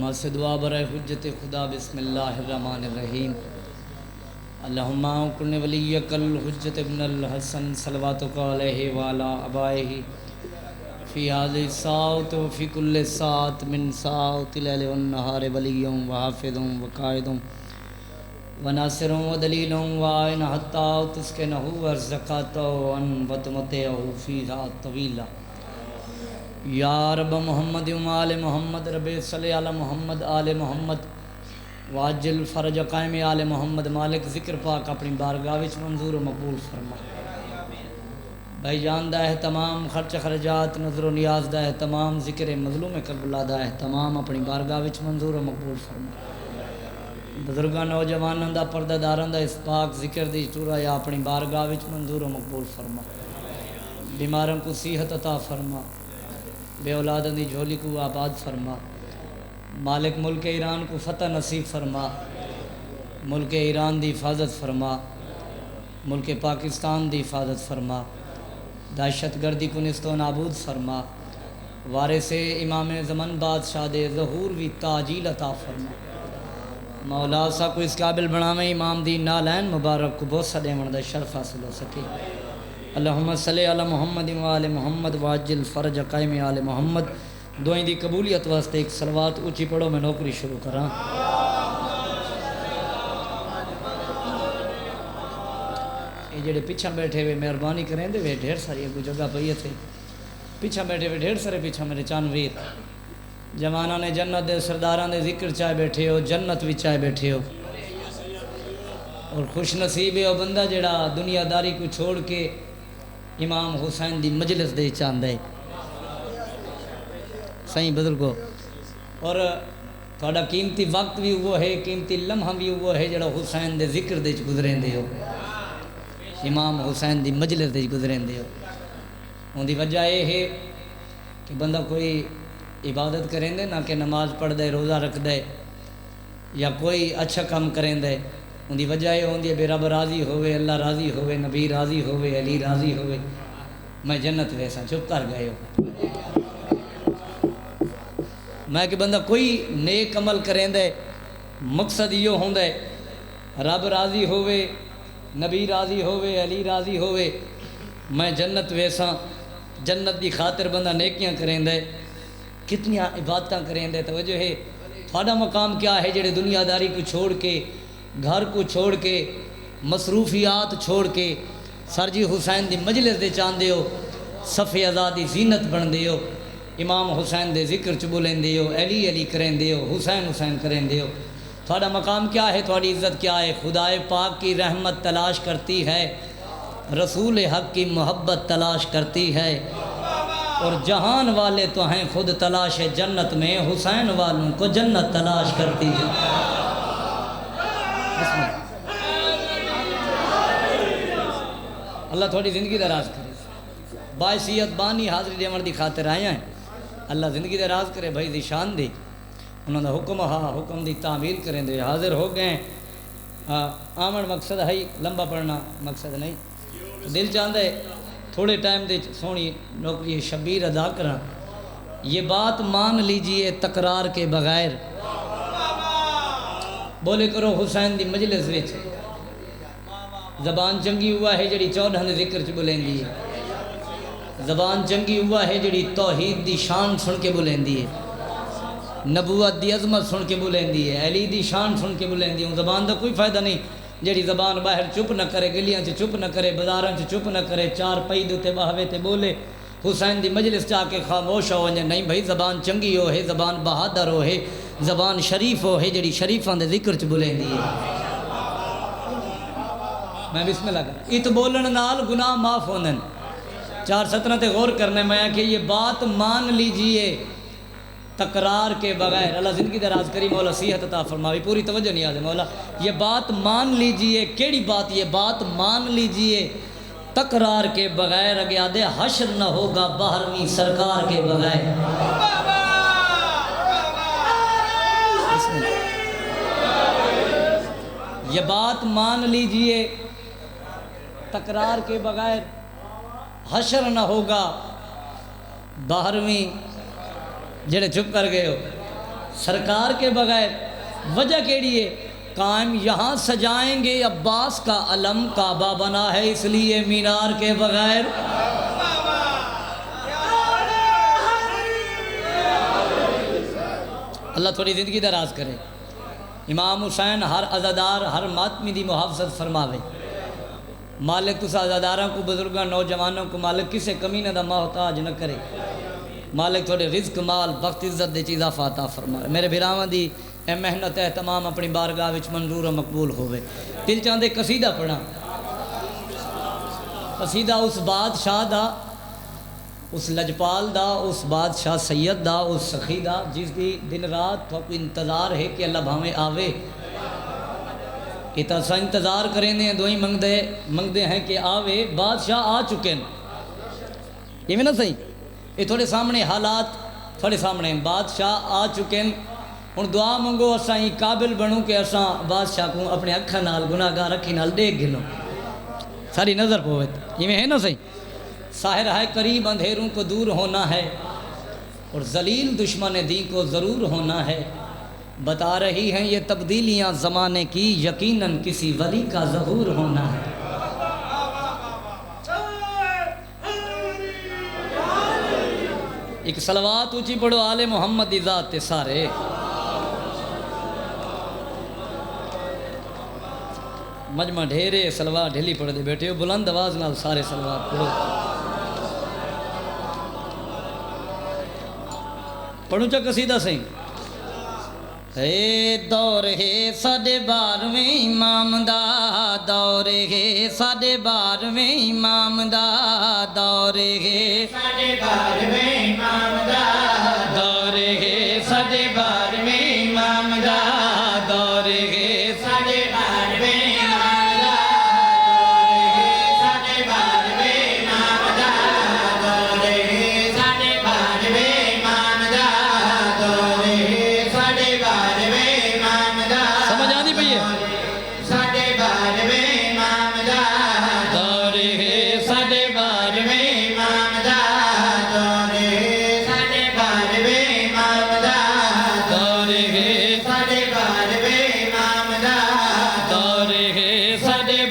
ماں سے دعا برائے حجت خدا بسم اللہ الرحمن الرحیم اللہم کن ولیک الحجت ابن الحسن صلواتک علیہ وعلا آبائہ فی هذه الساعة وفی کل ساعة من ساعة اللیل والنہار ولی وحافظ وقائد وناصر ودلیل وعین حتی تسکنہ ورزقاتہ وتمتعہ فیہا طویلا یا رب محمد آل محمد رب صلی علی محمد آل محمد واجل فرج قائم آل محمد مالک ذکر پاک اپنی بارگاہ وچ منظور و مقبول فرما بھائی جان دا اہتمام خرچ خرجات نظر و نیاز دا اہتمام ذکر مظلوم کربلا دا اہتمام اپنی بارگاہ وچ منظور و مقبول فرما بزرگاں نوجواناں دا پردہ داراں دا اس پاک ذکر دی چورا یا اپنی بارگاہ وچ منظور و مقبول فرما بیماراں کو صحت عطا فرما بے اولاداں دی جھولی کو آباد فرما مالک ملک ایران کو فتح نصیب فرما ملک ایران دی حفاظت فرما ملک پاکستان دی حفاظت فرما دہشت گردی کو نیست و نابود فرما وارث امام زمن بادشاہ دے ظہور وی تاجیل عطا فرما مولا سا کو اس قابل بناویں امام دی نالین مبارک کو بہت سدے من دا شرف حاصل ہو سکے اللہم صلی علی محمد و آل محمد واجل فرج قائم آل محمد دعائیں دی قبولیت واسطے ایک صلوات اونچی پڑھو میں نوکری شروع کراں یہ جڑے پیچھا بیٹھے ہوئے مہربانی کریں دے وہ ڈھیر ساری کوئی جگہ پئی تھے پیچھا بیٹھے ہوئے ڈھیر سارے پیچھا میرے چانویر جواناں نے جنت دے سرداراں دے ذکر چاہے بیٹھے ہو جنت بھی چاہے بیٹھے ہو اور خوش نصیب ہے وہ بندہ جڑا دنیا داری کو چھوڑ کے امام حسین دی مجلس دے چاہتا ہے صحیح بزرگو اور تھوڑا قیمتی وقت بھی وہ ہے قیمتی لمحہ بھی وہ ہے جڑا حسین دے ذکر دے گزریں دے ہو امام حسین دی مجلس دے گزریں دے ہو ان دی وجہ یہ ہے کہ بندہ کوئی عبادت کریں دے نہ کہ نماز پڑھ دے روزہ رکھ دے یا کوئی اچھا کام کریں دے ان دی وجہ یہ ہوندی ہے بے رب راضی ہوئے اللہ راضی ہوئے نبی راضی ہوئے علی راضی ہوئے میں جنت ویسا چپ کر گئے ہو میں کہ بندہ کوئی نیک عمل کریں دے مقصد یہ ہوندے رب راضی ہوئے نبی راضی ہوئے علی راضی ہوئے میں جنت ویسا جنت دی خاطر بندہ نیکیاں کریں دے کتنی عبادتاں کریں دے توجہ ہے تھوڑا مقام کیا ہے جڑے دنیا داری کو چھوڑ کے گھر کو چھوڑ کے مصروفیات چھوڑ کے سرجی حسین دی مجلس دے چاندے ہو صف آزادی زینت بن دے ہو امام حسین دے ذکر چ بولیں دے ہو علی علی کریں دے ہو حسین حسین کریں دے ہو تھوڑا مقام کیا ہے تھوڑی عزت کیا ہے خدائے پاک کی رحمت تلاش کرتی ہے رسول حق کی محبت تلاش کرتی ہے اور جہان والے تو ہیں خود تلاش جنت میں حسین والوں کو جنت تلاش کرتی ہے اللہ تھوڑی زندگی دراز کرے باعثیت بانی حاضری دیمن دی خاطر آیا ہیں اللہ زندگی دراز کرے بھائی دی شان دی انہوں نے حکم حکم دی تعمیل کریں دے حاضر ہو گئے آمن مقصد ہے لمبا پڑھنا مقصد نہیں دل چاہتا ہے تھوڑے ٹائم دے سونی نوکری شبیر ادا کرنا یہ بات مان لیجئے تکرار کے بغیر بولے کرو حسین دی مجلس وچ زبان چنگی ہوا ہے جڑی 14 دے ذکر چ بولیں دی ہے زبان چنگی ہوا ہے جڑی توحید دی شان سن کے بولیں دی ہے نبوت دی عظمت سن کے بولیں دی ہے علی دی شان سن کے بولیں دی ہے زبان دا کوئی فائدہ نہیں جڑی زبان باہر چپ نہ کرے گلیاں چ چپ نہ کرے بازاراں چ چپ نہ کرے چار پئی دے بہاوے تے بولے حسین دی مجلس جا کے خاموش ہو ونجے نہیں بھائی زبان چنگی ہو ہے زبان بہادر ہو ہے زبان شریف ہو ہے جڑی شریفاں دے ذکر چ بولیں دی ہے میں بسم اللہ کر ات بولن نال گناہ معاف ہوندن 4 سطریں تے غور کرنے میں کہ یہ بات مان لیجئے تکرار کے بغیر اللہ زندگی دراز کری مولا صحت عطا فرماوی پوری توجہ نہیں آدھے مولا یہ بات مان لیجئے کیڑی بات یہ بات مان لیجئے تکرار کے بغیر اگے آدھے حشر نہ ہوگا 12ویں سرکار کے بغیر یہ بات مان لیجئے تکرار کے بغیر حشر نہ ہوگا 12ویں جڑے چپ کر گئے ہو سرکار کے بغیر وجہ کیڑی ہے؟ قائم یہاں سجائیں گے عباس کا علم، کعبہ بنا ہے اس لیے مینار کے بغیر۔ اللہ تھوڑی زندگی دراز کرے۔ امام حسین ہر عزادار ہر ماتمی دی محافظت فرماوے۔ مالک تسا عزاداراں کو، بزرگاں، نوجوانوں کو مالک کسے کمینہ دا محتاج نہ کرے۔ مالک تھوڑے رزق، مال، وقت، عزت دے چیزاں عطا فرمائے۔ میرے بھراواں دی اے محنت ہے تمام اپنی بارگاہ وچ منظور و مقبول ہوئے۔ دل چاہندے قصیدہ پڑھا، قصیدہ اس بادشاہ دا، اس لجپال دا، اس بادشاہ سید دا، اس سخی دا جس دی دن رات تو انتظار ہے کہ اللہ بھاویں آوے۔ یہ تو اساں انتظار کریں دیں، دوئی منگدے ہیں کہ آوے۔ بادشاہ آ چکے ہیں، یہ میں نہ صحیح، یہ تھوڑے سامنے حالات تھوڑے سامنے ہیں۔ بادشاہ آ چکے ہیں، ہن دعا منگو اساں ہی قابل بنوں کہ اساں بادشاہ کو اپنے اکھاں نال گناہگار اکھی نال دیکھ گنوں، ساری نظر پوے، یہ میں ہے نا صحیح۔ ساحر ہے قریب اندھیروں کو دور ہونا ہے، اور ذلیل دشمن دین کو ضرور ہونا ہے۔ بتا رہی ہیں یہ تبدیلیاں زمانے کی، یقیناً کسی ولی کا ظہور ہونا ہے۔ ایک صلوات اونچی پڑھو آل محمد دی ذات تے سارے۔ مجمع ڈھیرے صلوات ڈھیلی پڑھ دے بیٹھے ہو، بلند آواز نال سارے صلوات پڑھو۔ پڑھوں چا قصیدہ سہیں۔ اے دور ہے ساڑھے 12ویں امام دا، دور ہے ساڑھے 12ویں امام دا، دور ہے ساڑھے 12ویں امام دا، دور ہے ساڑھے 12ویں امام دا، دور ہے ساڑھے 12ویں امام دا، دور ہے ساڑھے 12ویں امام دا، دور ہے ساڑھے 12ویں امام دا، دور ہے ساڑھے 12ویں امام دا، سمجھ آنی پئی ہے؟ ساڑھے 12ویں امام دا، دور ہے ساڑھے 12ویں امام دا، دور ہے ساڑھے 12ویں امام دا، دور ہے ساڑھے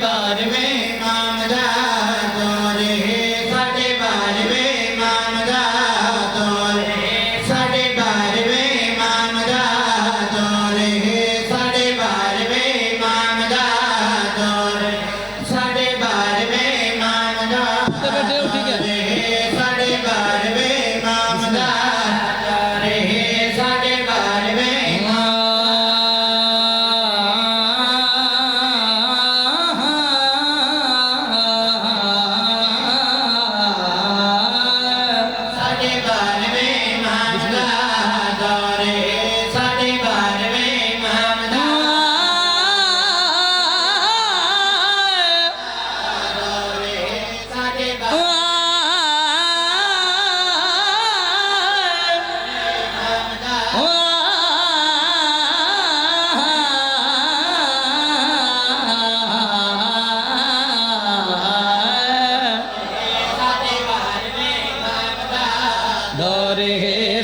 12ویں امام دا، دور ہے ساڑھے 12ویں امام دا، دور ہے ساڑھے 12ویں امام دا، دور ہے ساڑھے 12ویں امام دا، دور ہے ساڑھے 12ویں امام دا، دور ہے ساڑھے 12ویں امام دا، بیٹھے ہو ٹھیک ہے، ساڑھے 12ویں امام دا، دور ہے ساڑھے 12ویں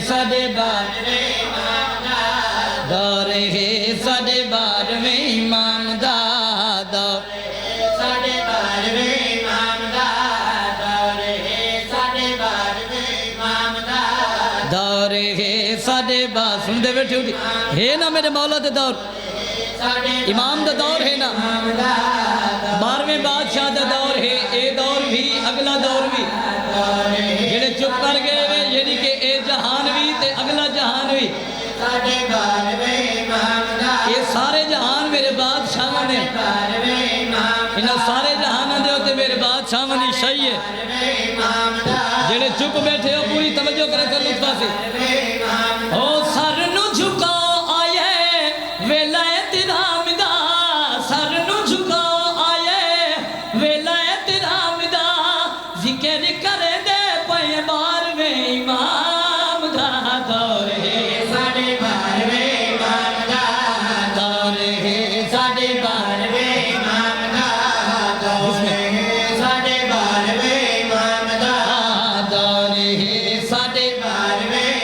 ساڑھے 12ویں امام دا، دور ہے ساڑھے 12ویں امام دا، دور ہے ساڑھے 12ویں امام دا، دور ہے ساڑھے 12ویں امام دا، دور ہے ساڑھے 12ویں امام دا، دور ہے ساڑھے 12 سن دے بیٹھے ہوگی ہے نا میرے مولا دے دور، امام دا دور ہے نا، 12ویں بادشاہ دا دور ہے، اے دور بھی اگلا دور بھی، جڑے چپ کر گئے وے یعنی کہ اے جہان بھی تے اگلا جہان بھی، ساڑھے 12ویں امام دا، یہ سارے جہان میرے بادشاہ نے، انہاں سارے جہان دے ہوتے میرے بادشاہ نے شاہی ہے، جڑے چپ بیٹھے ہو پوری توجہ کرے کر لطفہ سے، او سر نو جھکا آئے ولایت رام دا، سر نو جھکا آئے ولایت رام دا، ذکر کرے دے پائے 12ویں امام دا، دور ہے ساڑھے 12ویں امام دا، دور ہے ساڑھے 12ویں امام دا، دور ہے ساڑھے 12ویں امام دا، دور ہے ساڑھے 12ویں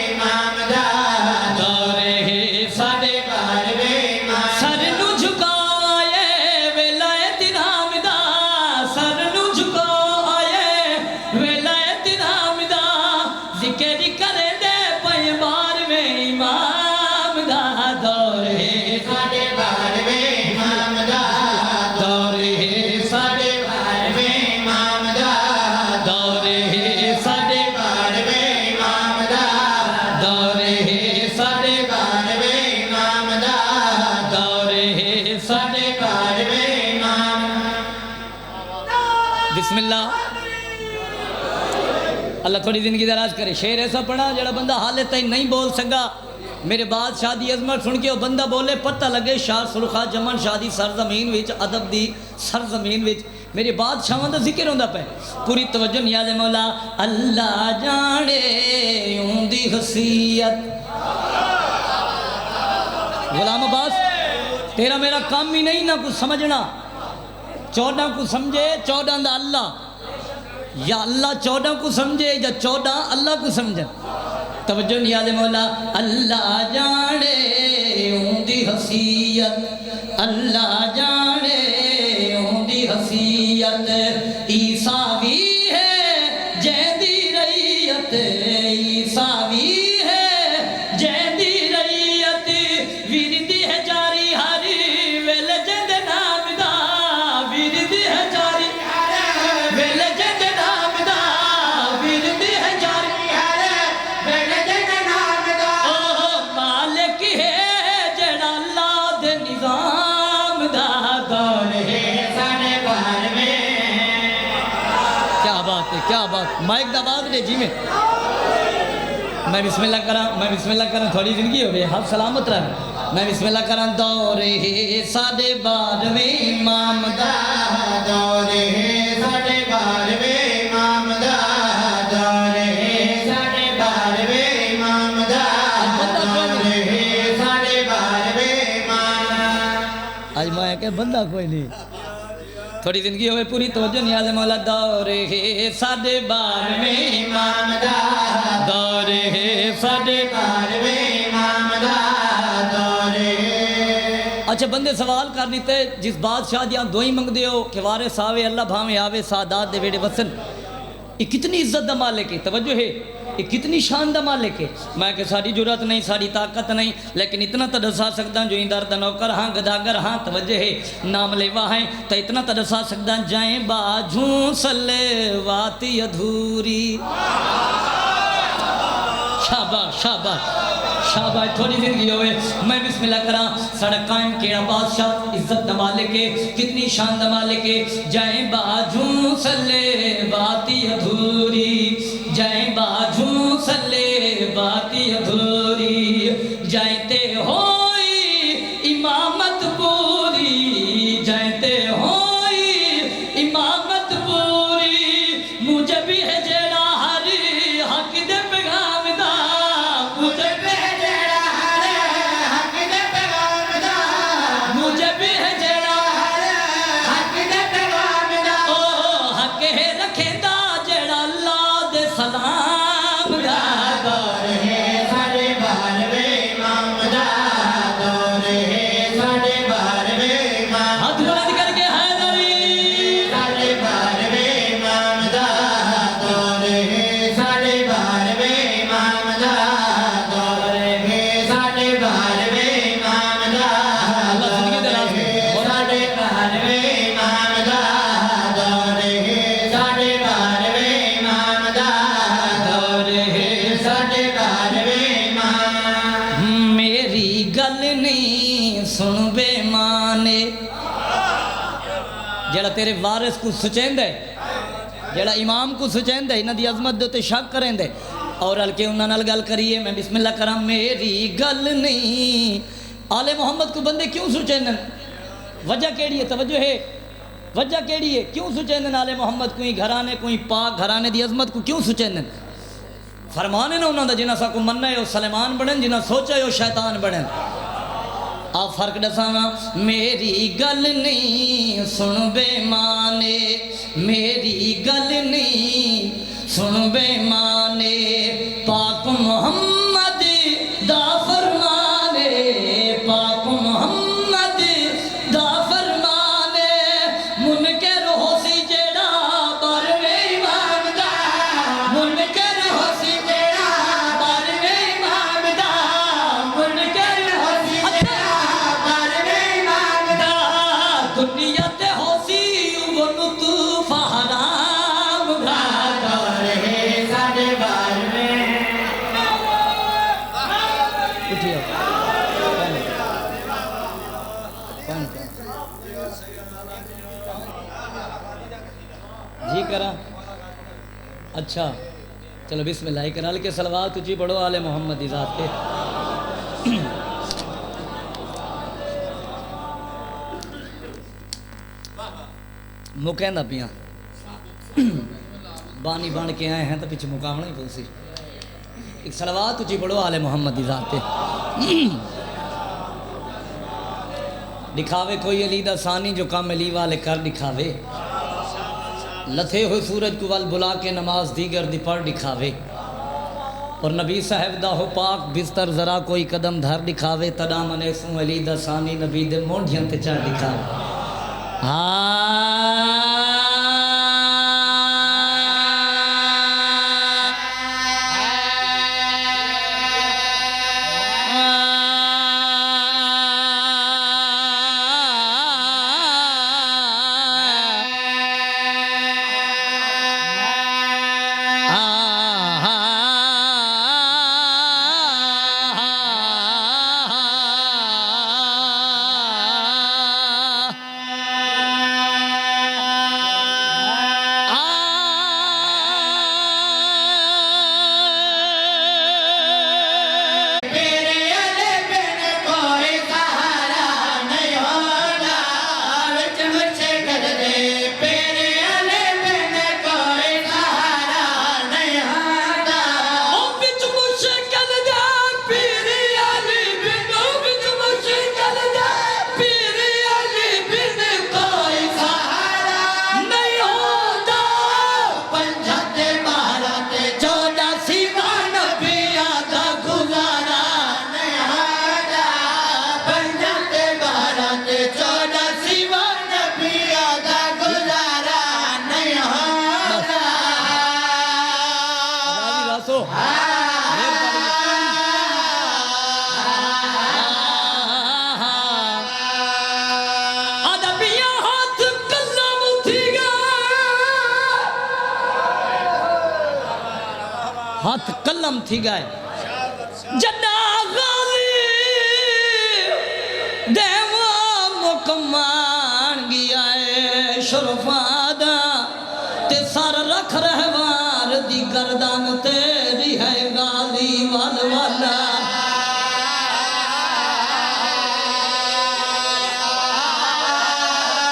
اللہ تھوڑی زندگی دراز کرے. شعر ایسا پڑھا جڑا بندہ حالے تائیں نہیں بول سکا. میرے بادشاہ دی عظمت سن کے وہ بندہ بولے پتہ لگے شاہ سرخا جمن شاہ دی سرزمین وچ ادب دی سرزمین وچ میرے بادشاہاں دا ذکر ہوندا پے. پوری توجہ نیاز مولا. اللہ جانے اون دی خصیت. غلام عباس تیرا میرا کام ہی نہیں نہ کچھ سمجھنا. 14 کو سمجھے 14 دا اللہ یا اللہ 14 کو سمجھے یا 14 اللہ کو سمجھے. توجہ نیاز مولا. اللہ جانے اون دی حیثیت اللہ جانے اون دی حیثیت. عیساوی ہے جیندی ریت عیساوی ہے جیندی ریت. وردی ہے جاری ہری ویل جند نام دا وردی ہے جاری ویل جند نام دا وردی ہے جاری ویل جند نام دا. او مالک ہے جڑا اللہ دے نظام دا دور ہے ساڑے بار میں. کیا بات ہے کیا بات. مائک دا باز دے جی میں بسم اللہ کرا تھوڑی زندگی ہو گئی حق سلامت رہے. میں بسم اللہ کرا. دور ہے ساڑے 12ویں امام دا دور ہے ساڑے 12ویں امام دا دور ہے ساڑے 12ویں امام دا دور ہے ساڑے 12ویں امام. آج میں کہ بندہ کوئی نہیں. تھوڑی زندگی ہوئے پوری توجہ نیاز مولا. دور ہے ساڑے 12ویں امام دا دور ہے ساڑے 12ویں امام دا دور ہے. اچھا بندے سوال کر دیتے جس بادشاہ دیاں دوئی منگ دیو کہ وارث آوے اللہ بھاویں آوے سادات دے ویڑے وسن. یہ کتنی عزت دا مالک ہے. توجہ ہے یہ کتنی شان دا مالک ہے. میں کہ ساری جرات نہیں ساری طاقت نہیں لیکن اتنا تو دسا سکتا جو اندر دا نوکر ہاں گداگر ہاں. توجہ ہے نام لیوا ہیں تو اتنا تو دسا سکتا جائیں باجھوں سلواتی ادھوری. شاباش شاباش شاباش. تھوڑی زندگی ہوئے. میں بسم اللہ کرا. سڑا قائم کیڑا بادشاہ عزت دا مالک ہے کتنی شان دا مالک ہے. جائیں باجھوں سلے باتی ادھوری جائیں باجھوں سلے باتی ادھوری. جائتے ہوئی امامت پوری جائتے ہوئی امامت پوری. مجھے بھی ہے جیڑا ہری حق دے پیغام دا مجھے بھی ہے جیڑا ہری حق دے پیغام دا مجھے بھی ہے جیڑا ہری حق دے پیغام دا. او حق ہے رکھے دا جیڑا اللہ دے سلام دا. دور ہے ساڑے 12ویں امام دا دور ہے ساڑے 12ویں امام ہاتھ بلند کر کے حیدری. ساڑے 12ویں امام دا دور ہے ساڑے 12ویں امام دا دور ہے ساڑے 12ویں امام دا دور ہے ساڑے 12ویں امام دا دور ہے ساڑے 12ویں امام دا دور ہے ساڑے 12ویں امام. میری گل نہیں سن بے مانے. جڑا تیرے وارث کو سچیند ہے جڑا امام کو سچیند ہے انہاں دی عظمت دے تے شک کریں دے اور ہلکے انہاں نال گل کریے. میں بسم اللہ کراں. میری گل نہیں آل محمد کو بندے کیوں سچیندن. وجہ کیڑی ہے. توجہ ہے وجہ کیڑی ہے کیوں سچیندن آل محمد کوئی گھرانے کوئی پاک گھرانے دی عظمت کو کیوں سچیندن. فرمانے نا انہاں دا جنہاں سا کو مننا ہے وہ سلیمان بڑھن جنہاں سوچا ہے وہ شیطان بڑھن. آپ فرق دسانا. میری گل نہیں سن بے مانے میری گل نہیں سن بے مانے. پاک محمد دا فرمانے پاک محمد دا فرمانے. منکر ہو سی جیڑا 12ویں امام دا منکر ہو سی جیڑا 12ویں امام دا منکر ہو سی جیڑا 12ویں امام دا. دنیا تے ہو سی وہ لطف حرام کرا اچھا چلو بسم اللہ کرا کے صلوات تجھی پڑھو آل محمد دی ذات کے مکیندا پیاں بانی بن کے آئے ہیں تو پیچھے مقامنا ہی پوسی ایک صلوات تجھی پڑھو آل محمد دی ذات کے دکھاوے کوئی علی دا ثانی جو کام علی والے کر دکھاوے لتھے ہوئے سورج کو وال بلا کے نماز دیگر دی پڑھ دکھاوے اور نبی صاحب دا ہو پاک بستر ذرا کوئی قدم دھر دکھاوے تدا منے سوں علی دا ثانی نبی دے مونڈیاں تے چڑھ دکھاوے ہاتھ قلم تھی گئے جنا غازی دیوہ مکمان گیا ہے شرفادہ تے سر رکھ رہوار دی گردان تیری ہے غازی والوالا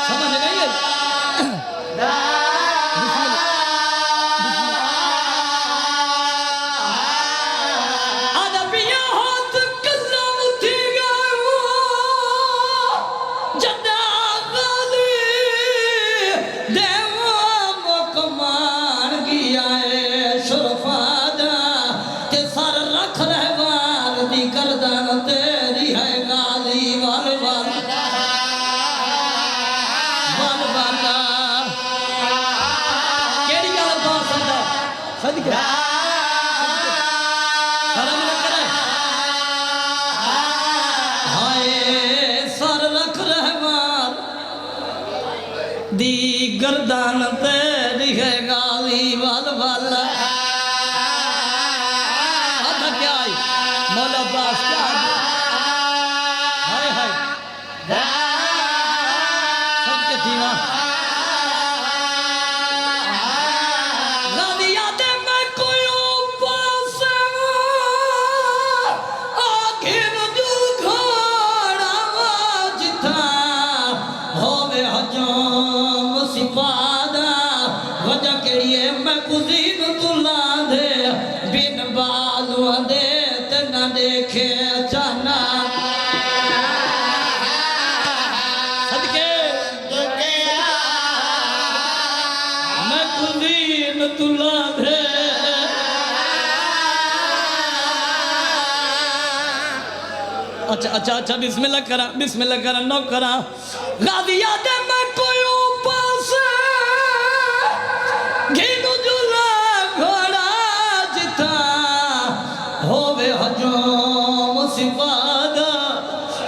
سمجھ گئی ہے دی گردان تیری ہے غازی والوالا آدھا کیا آئی مولا عباس کیا آئی ہائے ہائے سب کے تھیوہ غازی یادے میں کوئی اوپاس آگھن جو گھوڑا جتا ہوئے حجام سپادہ وجہ کریے میں کزین تلا دے بن بالو دے تنہ دیکھے چانا صدقے میں کزین تلا دے اچھا بسم اللہ کرا نو کرا غازی یادے میں کوئی اوپاس گھینو جلا گھوڑا جتا ہووے حجوم سپادہ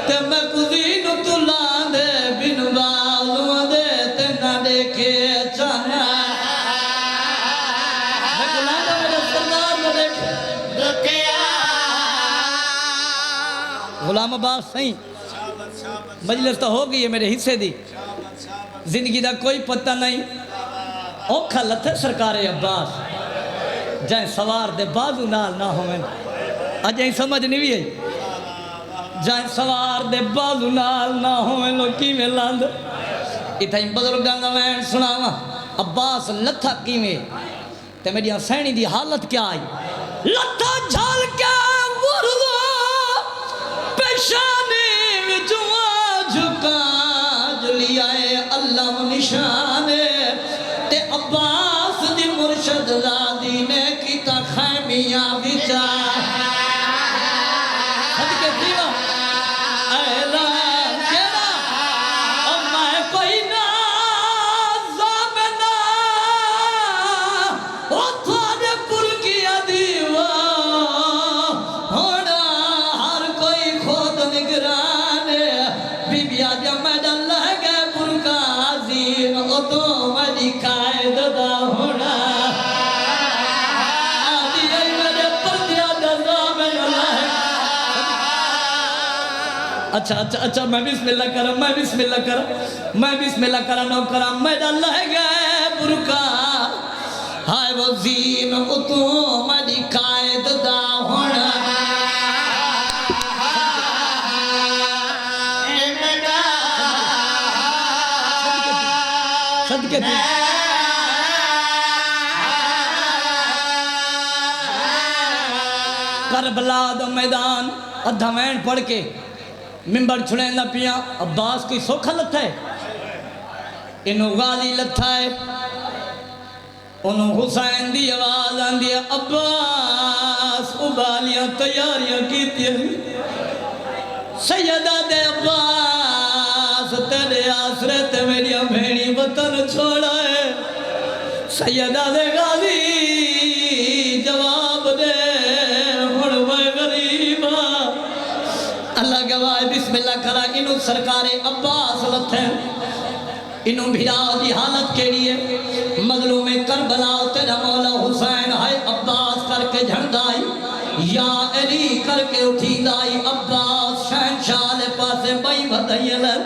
تے میں کزین تلا دے بن بالو دے تے نہ دیکھے چانا میں کلا دے میرے سردار نہ دیکھے غلام عباس صحیح مجلس تو ہو گئی ہے میرے حصے دی زندگی دا کوئی پتہ نہیں اوکھا لتھے سرکار عباس جائیں سوار دے بازو نال نہ ہوئیں اجائیں سمجھ نہیں بھی ہے جائیں سوار دے بازو نال نہ ہوئیں لوکی میں لاند اتھائیں بزرگاں دا میں سناواں عباس لتھا کیویں تے میری حسینی دی حالت کیا آئی لتھا جھال کے وردو پیشانی وچوں جھکا جلی آئے اللہ نشانے تے عباس دی مرشد زادی نے کیتا خیمیاں بچا صدقے دیوا اعلان کیڑا او میں کوئی نازامنا او تھوڑے پر کیا دیوا ہونا ہر کوئی خود نگرانے بی بی آجا میں ڈال لگے پر کا عظیم او تو مجھے قائد دا ہونا آدھی ای میرے پر دیا دزا میں ڈال اچھا میں بسم اللہ کرم نو کرم میں ڈال لگے پر کا ہائے وہ زین او تو مجھے قائد دا ہونا صدقے دی کربلا دا میدان ادھا وین پڑھ کے ممبر چھڑیں نہ پیا عباس کوئی سوکھا لتھا ہے انہوں غازی لتھا ہے انہوں حسین دی آواز آن دیا عباس ابالیاں تیاریاں کیتی ہیں سیدہ دے عباس تیرے آسرے تے میری بھینی وطن چھوڑا ہے سیدہ دے غازی جواب دے ہڑوے غریبا اللہ گواہ بسم اللہ کرا انہوں سرکار عباس لتھے انہوں بھیڑا دی حالت کے لیے مظلوم کربلا تیرا مولا حسین ہے عباس کر کے جھنڈائی یا علی کر کے اٹھی دائی عباس شہنشاہ لے پاسے بھائی بدھائی لر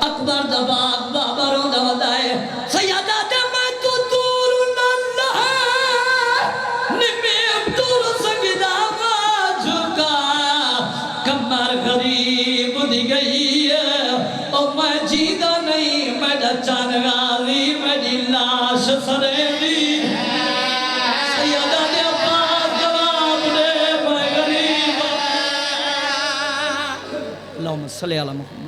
اکبر دباغ بابروں دا ودائے سیادہ دے میں تو دور نہ ہے نمیم دور سگدہ جھکا کمر غریب دی گئی ہے او میں جیدہ نہیں میں ڈچان غازی میری لاش سرے دی سیادہ دے عباس جواب دے میں غریب اللہم صلی علی محمد